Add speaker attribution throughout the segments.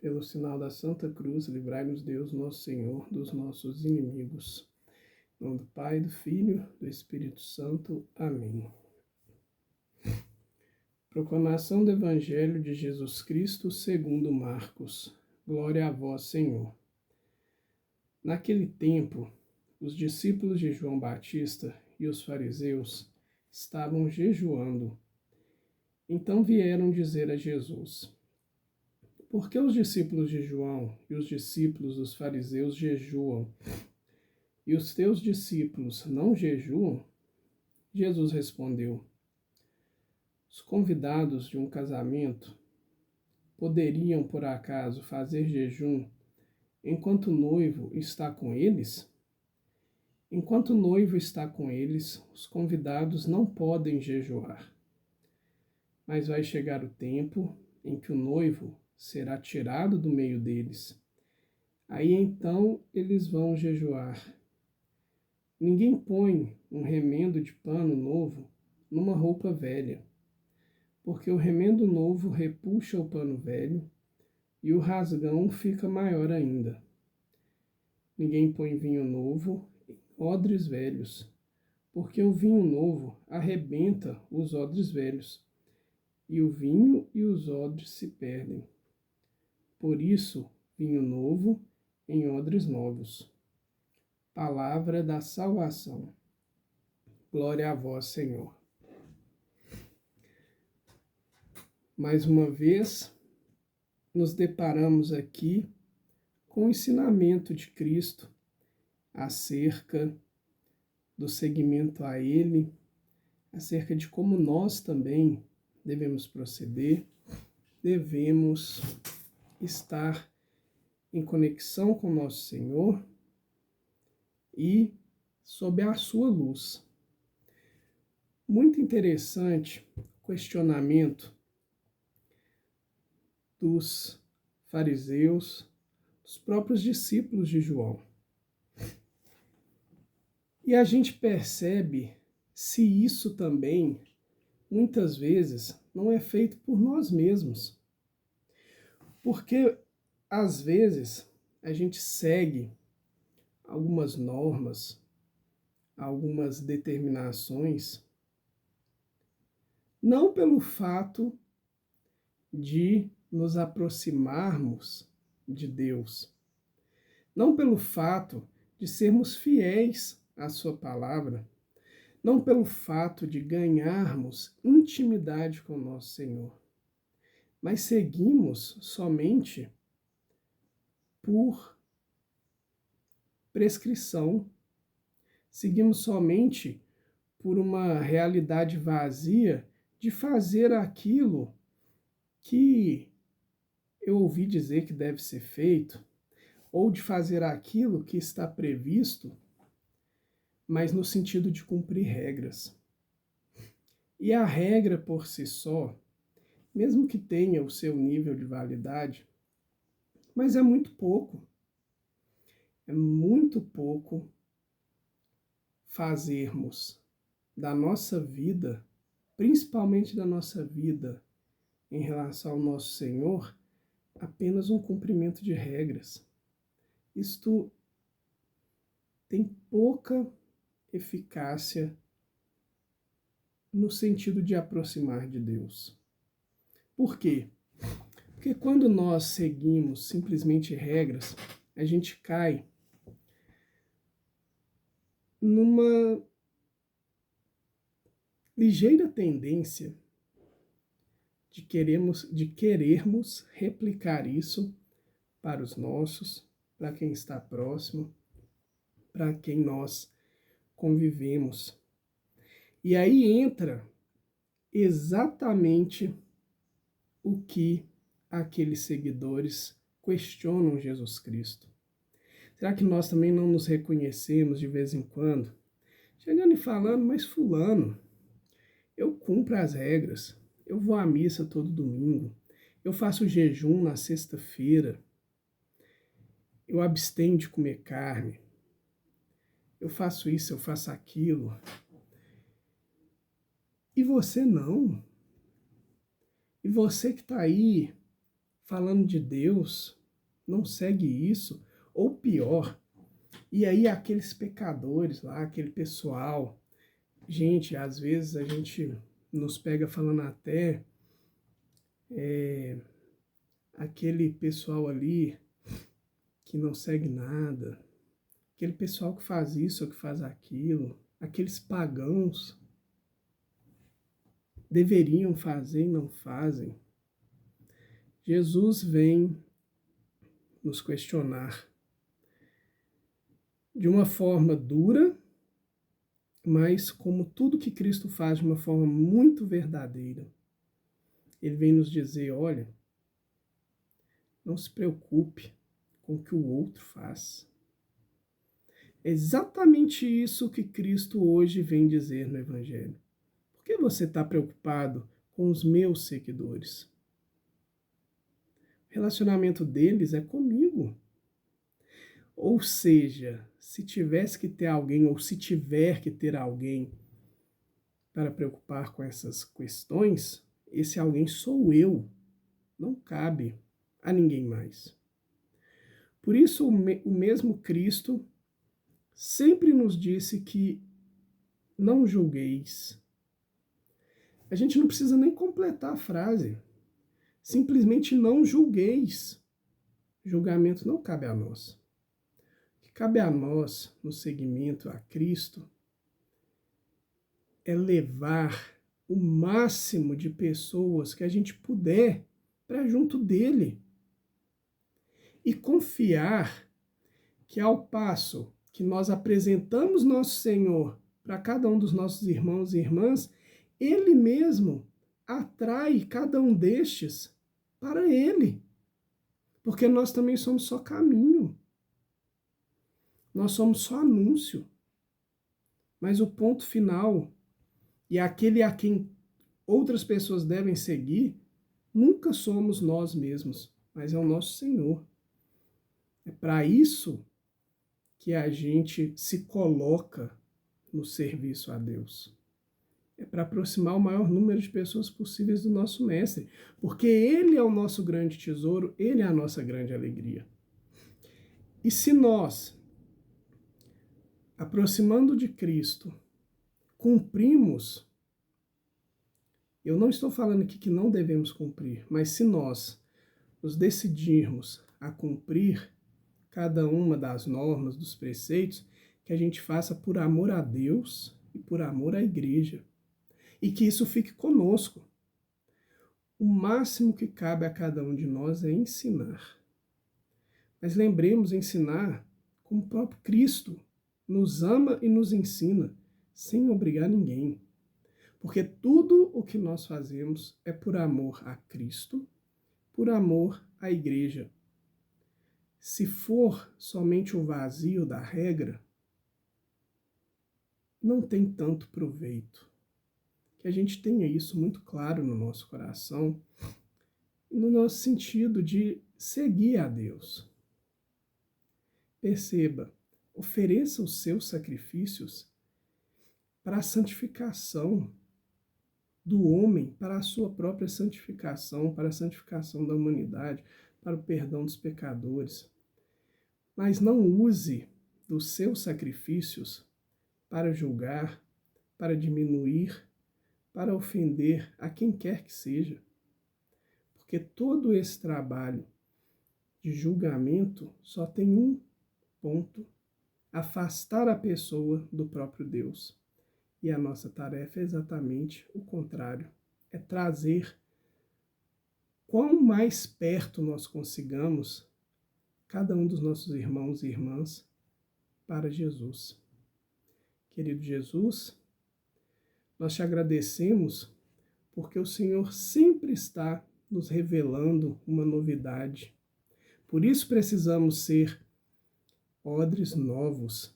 Speaker 1: Pelo sinal da Santa Cruz, livrai-nos Deus, nosso Senhor, dos nossos inimigos. Em nome do Pai, do Filho, do Espírito Santo. Amém. Proclamação do Evangelho de Jesus Cristo segundo Marcos. Glória a vós, Senhor. Naquele tempo, os discípulos de João Batista e os fariseus estavam jejuando. Então vieram dizer a Jesus: por que os discípulos de João e os discípulos dos fariseus jejuam, e os teus discípulos não jejuam? Jesus respondeu: os convidados de um casamento poderiam, por acaso, fazer jejum enquanto o noivo está com eles? Enquanto o noivo está com eles, os convidados não podem jejuar. Mas vai chegar o tempo em que o noivo será tirado do meio deles. Aí então eles vão jejuar. Ninguém põe um remendo de pano novo numa roupa velha, porque o remendo novo repuxa o pano velho e o rasgão fica maior ainda. Ninguém põe vinho novo em odres velhos, porque o vinho novo arrebenta os odres velhos, e o vinho e os odres se perdem. Por isso, vinho novo em odres novos. Palavra da salvação. Glória a vós, Senhor. Mais uma vez, nos deparamos aqui com o ensinamento de Cristo acerca do seguimento a Ele, acerca de como nós também devemos proceder, devemos estar em conexão com nosso Senhor e sob a sua luz. Muito interessante o questionamento dos fariseus, dos próprios discípulos de João. E a gente percebe se isso também, muitas vezes, não é feito por nós mesmos. Porque, às vezes, a gente segue algumas normas, algumas determinações, não pelo fato de nos aproximarmos de Deus, não pelo fato de sermos fiéis à sua palavra, não pelo fato de ganharmos intimidade com nosso Senhor, mas seguimos somente por prescrição, seguimos somente por uma realidade vazia de fazer aquilo que eu ouvi dizer que deve ser feito, ou de fazer aquilo que está previsto, mas no sentido de cumprir regras. E a regra por si só, mesmo que tenha o seu nível de validade, mas é muito pouco fazermos da nossa vida, principalmente da nossa vida em relação ao nosso Senhor, apenas um cumprimento de regras. Isto tem pouca eficácia no sentido de aproximar de Deus. Por quê? Porque quando nós seguimos simplesmente regras, a gente cai numa ligeira tendência de querermos replicar isso para os nossos, para quem está próximo, para quem nós convivemos. E aí entra exatamente o que aqueles seguidores questionam Jesus Cristo. Será que nós também não nos reconhecemos de vez em quando? Chegando e falando, mas fulano, eu cumpro as regras, eu vou à missa todo domingo, eu faço jejum na sexta-feira, eu abstenho de comer carne, eu faço isso, eu faço aquilo. E você não. E você que está aí falando de Deus, não segue isso, ou pior. E aí aqueles pecadores lá, aquele pessoal, gente, às vezes a gente nos pega falando até aquele pessoal ali que não segue nada, aquele pessoal que faz isso ou que faz aquilo, aqueles pagãos deveriam fazer e não fazem. Jesus vem nos questionar de uma forma dura, mas como tudo que Cristo faz de uma forma muito verdadeira. Ele vem nos dizer, olha, não se preocupe com o que o outro faz. É exatamente isso que Cristo hoje vem dizer no Evangelho. Por que você está preocupado com os meus seguidores? O relacionamento deles é comigo. Ou seja, se tivesse que ter alguém, ou se tiver que ter alguém para preocupar com essas questões, esse alguém sou eu. Não cabe a ninguém mais. Por isso, o mesmo Cristo sempre nos disse que não julgueis. A gente não precisa nem completar a frase. Simplesmente não julgueis. Julgamento não cabe a nós. O que cabe a nós, no seguimento a Cristo, é levar o máximo de pessoas que a gente puder para junto dele. E confiar que ao passo que nós apresentamos nosso Senhor para cada um dos nossos irmãos e irmãs, Ele mesmo atrai cada um destes para Ele. Porque nós também somos só caminho. Nós somos só anúncio. Mas o ponto final, e aquele a quem outras pessoas devem seguir, nunca somos nós mesmos, mas é o nosso Senhor. É para isso que a gente se coloca no serviço a Deus. É para aproximar o maior número de pessoas possíveis do nosso Mestre, porque Ele é o nosso grande tesouro, Ele é a nossa grande alegria. E se nós, aproximando de Cristo, cumprimos, eu não estou falando aqui que não devemos cumprir, mas se nós nos decidirmos a cumprir cada uma das normas, dos preceitos, que a gente faça por amor a Deus e por amor à igreja. E que isso fique conosco. O máximo que cabe a cada um de nós é ensinar. Mas lembremos, ensinar como o próprio Cristo nos ama e nos ensina, sem obrigar ninguém. Porque tudo o que nós fazemos é por amor a Cristo, por amor à igreja. Se for somente o vazio da regra, não tem tanto proveito. Que a gente tenha isso muito claro no nosso coração, no nosso sentido de seguir a Deus. Perceba, ofereça os seus sacrifícios para a santificação do homem, para a sua própria santificação, para a santificação da humanidade, para o perdão dos pecadores. Mas não use dos seus sacrifícios para julgar, para diminuir, para ofender a quem quer que seja. Porque todo esse trabalho de julgamento só tem um ponto: afastar a pessoa do próprio Deus. E a nossa tarefa é exatamente o contrário, é trazer quão mais perto nós consigamos cada um dos nossos irmãos e irmãs para Jesus. Querido Jesus, nós te agradecemos porque o Senhor sempre está nos revelando uma novidade. Por isso precisamos ser odres novos,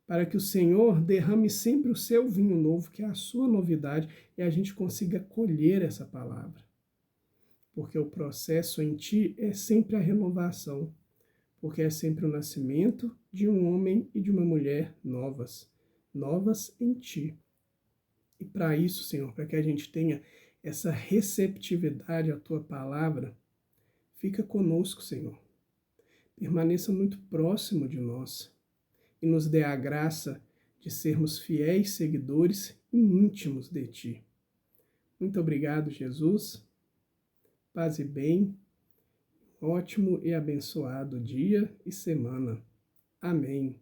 Speaker 1: para que o Senhor derrame sempre o seu vinho novo, que é a sua novidade, e a gente consiga colher essa palavra. Porque o processo em ti é sempre a renovação, porque é sempre o nascimento de um homem e de uma mulher novas em ti. E para isso, Senhor, para que a gente tenha essa receptividade à tua palavra, Fica conosco, Senhor. Permaneça muito próximo de nós e nos dê a graça de sermos fiéis seguidores e íntimos de Ti. Muito obrigado, Jesus. Paz e bem. Ótimo e abençoado dia e semana. Amém.